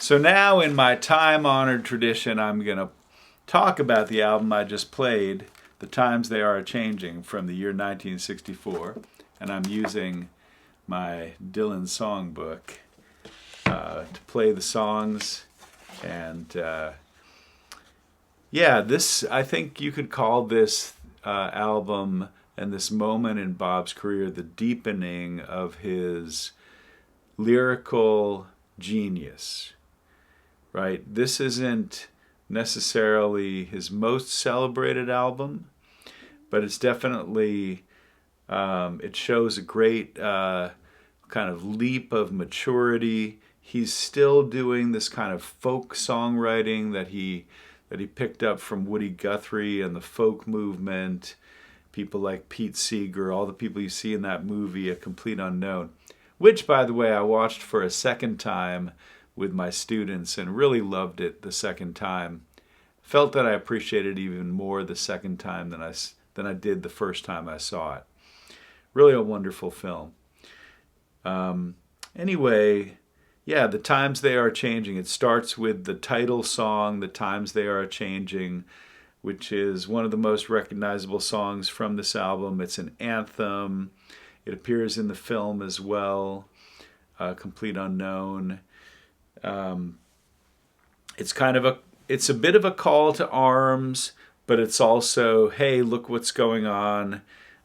So now, in my time-honored tradition, I'm going to talk about the album I just played, The Times They Are Changing, from the year 1964. And I'm using my Dylan songbook to play the songs. And I think you could call this album and this moment in Bob's career the deepening of his lyrical genius. Right? This isn't necessarily his most celebrated album, but it's definitely, it shows a great kind of leap of maturity. He's still doing this kind of folk songwriting that he picked up from Woody Guthrie and the folk movement, people like Pete Seeger, all the people you see in that movie, A Complete Unknown, which, by the way, I watched for a second time with my students and really loved it the second time. Felt that I appreciated it even more the second time than I did the first time I saw it. Really a wonderful film. Anyway, The Times They Are Changing. It starts with the title song, The Times They Are Changing, which is one of the most recognizable songs from this album. It's an anthem. It appears in the film as well, Complete Unknown. It's a bit of a call to arms, but it's also, hey, look what's going on.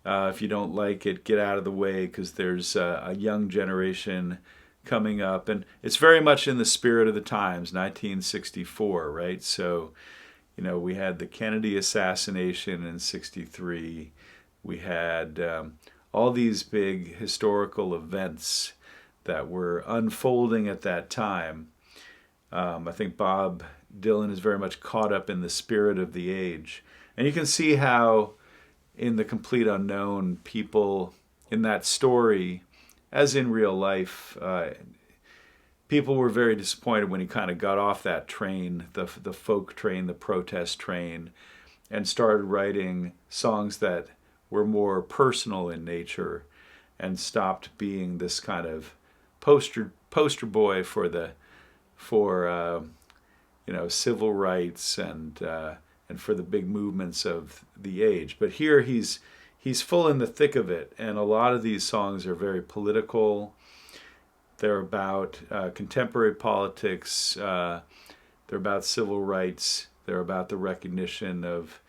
If you don't like it, get out of the way, because there's a young generation coming up. And it's very much in the spirit of the times, 1964, right? So, we had the Kennedy assassination in 63. We had all these big historical events that were unfolding at that time. I think Bob Dylan is very much caught up in the spirit of the age. And you can see how in The Complete Unknown, people in that story, as in real life, people were very disappointed when he kind of got off that train, the folk train, the protest train, and started writing songs that were more personal in nature and stopped being this kind of poster boy for civil rights and for the big movements of the age. But here he's full in the thick of it, and a lot of these songs are very political. They're about contemporary politics. They're about civil rights. They're about the recognition of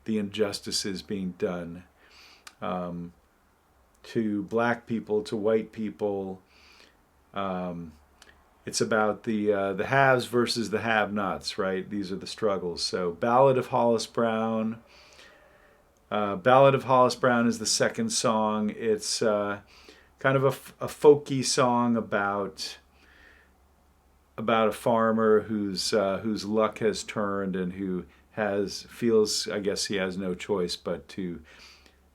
the injustices being done to black people, to white people. It's about the haves versus the have-nots, right? These are the struggles. So Ballad of Hollis Brown. Ballad of Hollis Brown is the second song. It's kind of a folky song about a farmer whose luck has turned and who feels, I guess he has no choice but to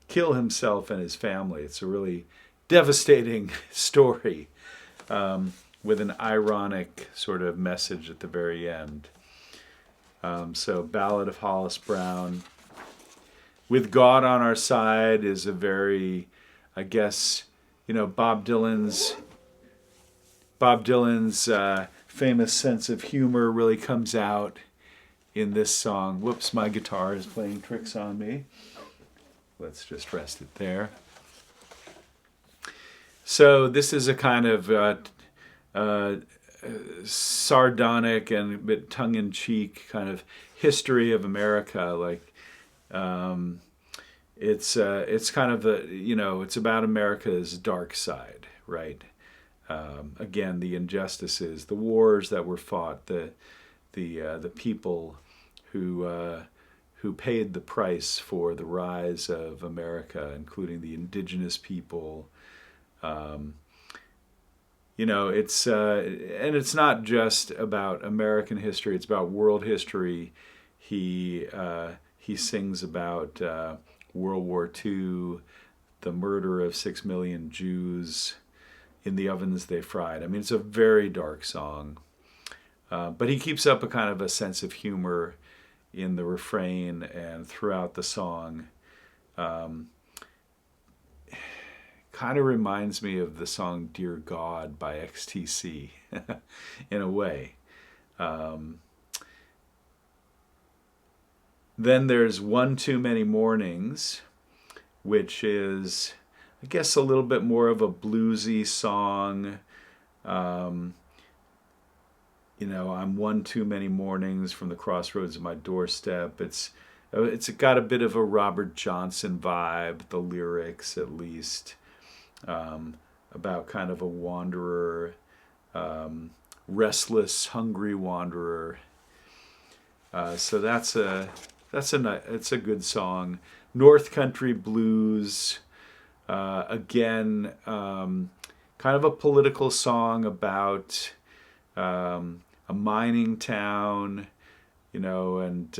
kill himself and his family. It's a really devastating story. With an ironic sort of message at the very end. So Ballad of Hollis Brown. With God on Our Side is a very, I guess, Bob Dylan's famous sense of humor really comes out in this song. Whoops, my guitar is playing tricks on me. Let's just rest it there. So this is a kind of sardonic and a bit tongue-in-cheek kind of history of America. Like it's kind of it's about America's dark side, right? Again, the injustices, the wars that were fought, the people who paid the price for the rise of America, including the indigenous people. It's not just about American history; it's about world history. He sings about World War II, the murder of 6 million Jews in the ovens they fried. I mean, it's a very dark song, but he keeps up a kind of a sense of humor in the refrain and throughout the song. Kind of reminds me of the song Dear God by XTC in a way. Um, then there's One Too Many Mornings, which is, I guess, a little bit more of a bluesy song. Um, I'm one too many mornings from the crossroads of my doorstep. It's got a bit of a Robert Johnson vibe, the lyrics at least, about kind of a wanderer, restless, hungry wanderer. So it's a good song. North Country Blues, again, kind of a political song about a mining town, and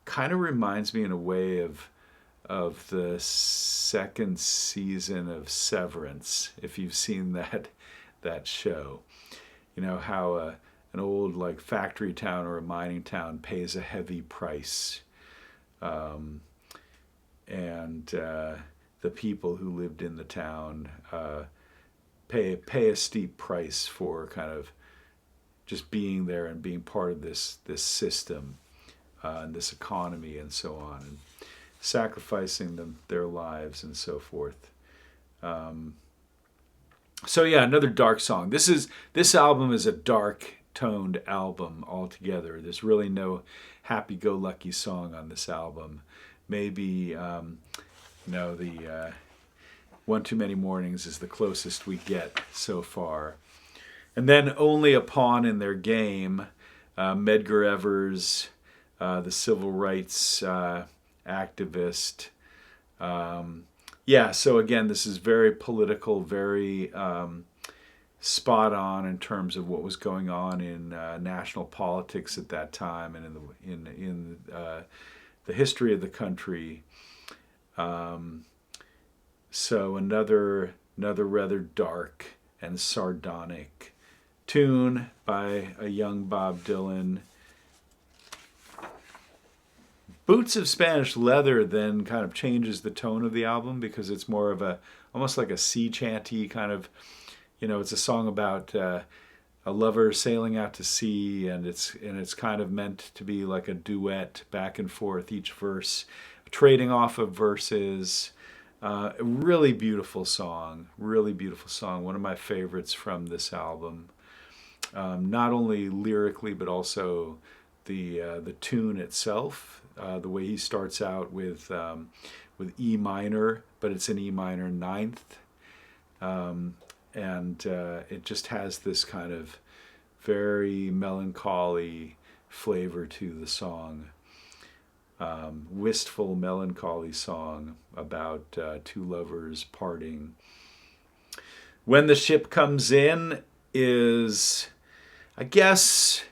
kind of reminds me in a way of the second season of Severance, if you've seen that show. How an old like factory town or a mining town pays a heavy price, and the people who lived in the town pay a steep price for kind of just being there and being part of this system and this economy and so on, and sacrificing their lives and so forth. So yeah, another dark song. This album is a dark toned album altogether. There's really no happy-go-lucky song on this album. Maybe the One Too Many Mornings is the closest we get so far. And then Only a Pawn in Their Game, Medgar Evers, the civil rights activist. So again, this is very political, very spot on in terms of what was going on in national politics at that time and in the history of the country. So another rather dark and sardonic tune by a young Bob Dylan. Boots of Spanish Leather then kind of changes the tone of the album because it's more of almost like a sea chanty kind of, it's a song about a lover sailing out to sea, and it's kind of meant to be like a duet back and forth, each verse trading off of verses. A really beautiful song, one of my favorites from this album. Not only lyrically, but also the tune itself. The way he starts out with E minor, but it's an E minor ninth, and it just has this kind of very melancholy flavor to the song. Wistful, melancholy song about two lovers parting. When the Ship Comes In is, I guess,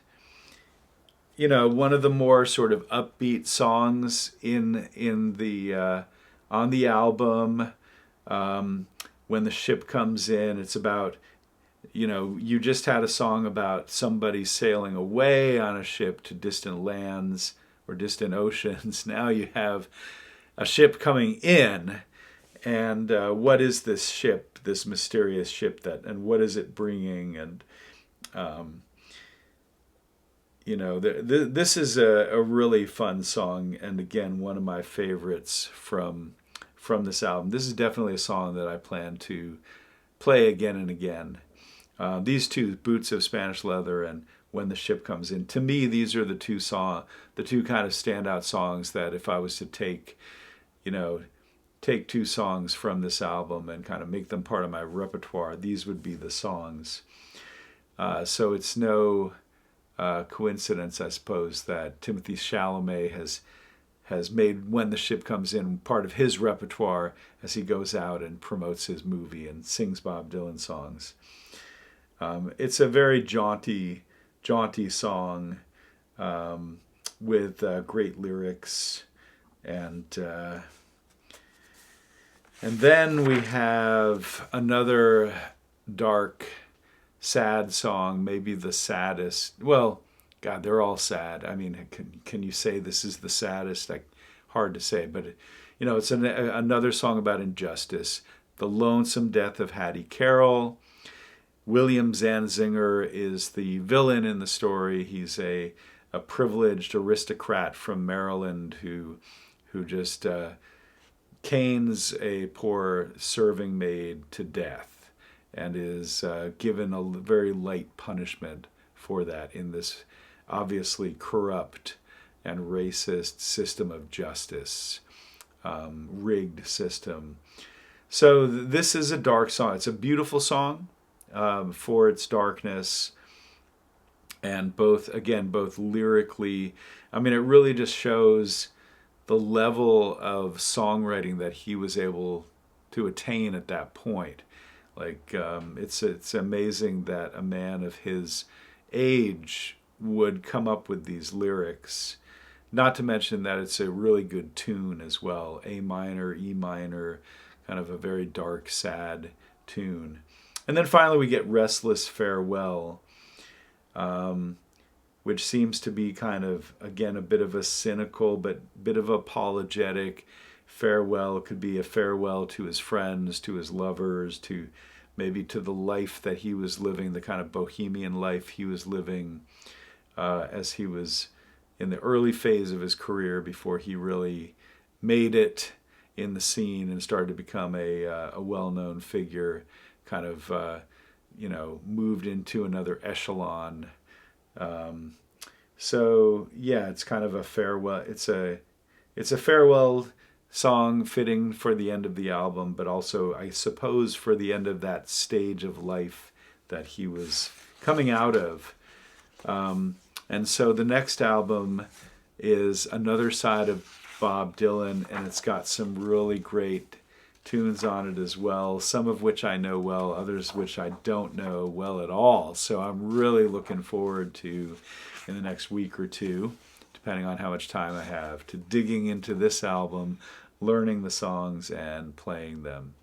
one of the more sort of upbeat songs in the on the album. When the Ship Comes In, it's about, you just had a song about somebody sailing away on a ship to distant lands or distant oceans. Now you have a ship coming in, and what is this ship, this mysterious ship and what is it bringing? And this is a really fun song, and again, one of my favorites from this album. This is definitely a song that I plan to play again and again. These two, Boots of Spanish Leather and When the Ship Comes In, to me, these are the two kind of standout songs that if I was to take two songs from this album and kind of make them part of my repertoire, these would be the songs. So it's no coincidence, I suppose, that Timothée Chalamet has made When the Ship Comes In part of his repertoire as he goes out and promotes his movie and sings Bob Dylan songs. It's a very jaunty song with great lyrics, and then we have another dark, sad song, maybe the saddest. Well, God, they're all sad. I mean, can you say this is the saddest? Hard to say, but it's another song about injustice. The Lonesome Death of Hattie Carroll. William Zanzinger is the villain in the story. He's a privileged aristocrat from Maryland who just canes a poor serving maid to death and is given a very light punishment for that in this obviously corrupt and racist system of justice, rigged system. So this is a dark song. It's a beautiful song for its darkness, and both lyrically, I mean, it really just shows the level of songwriting that he was able to attain at that point. Like it's amazing that a man of his age would come up with these lyrics. Not to mention that it's a really good tune as well. A minor, E minor, kind of a very dark, sad tune. And then finally we get Restless Farewell, which seems to be kind of, again, a bit of a cynical but bit of apologetic farewell. It could be a farewell to his friends, to his lovers, to maybe to the life that he was living, the kind of bohemian life he was living as he was in the early phase of his career before he really made it in the scene and started to become a well-known figure, kind of, moved into another echelon. So yeah, it's kind of a farewell. It's a farewell song fitting for the end of the album, but also, I suppose, for the end of that stage of life that he was coming out of. And so the next album is Another Side of Bob Dylan, and it's got some really great tunes on it as well, some of which I know well, others which I don't know well at all. So I'm really looking forward to, in the next week or two, depending on how much time I have, to digging into this album, learning the songs, and playing them.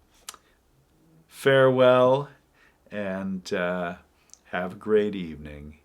Farewell, and have a great evening.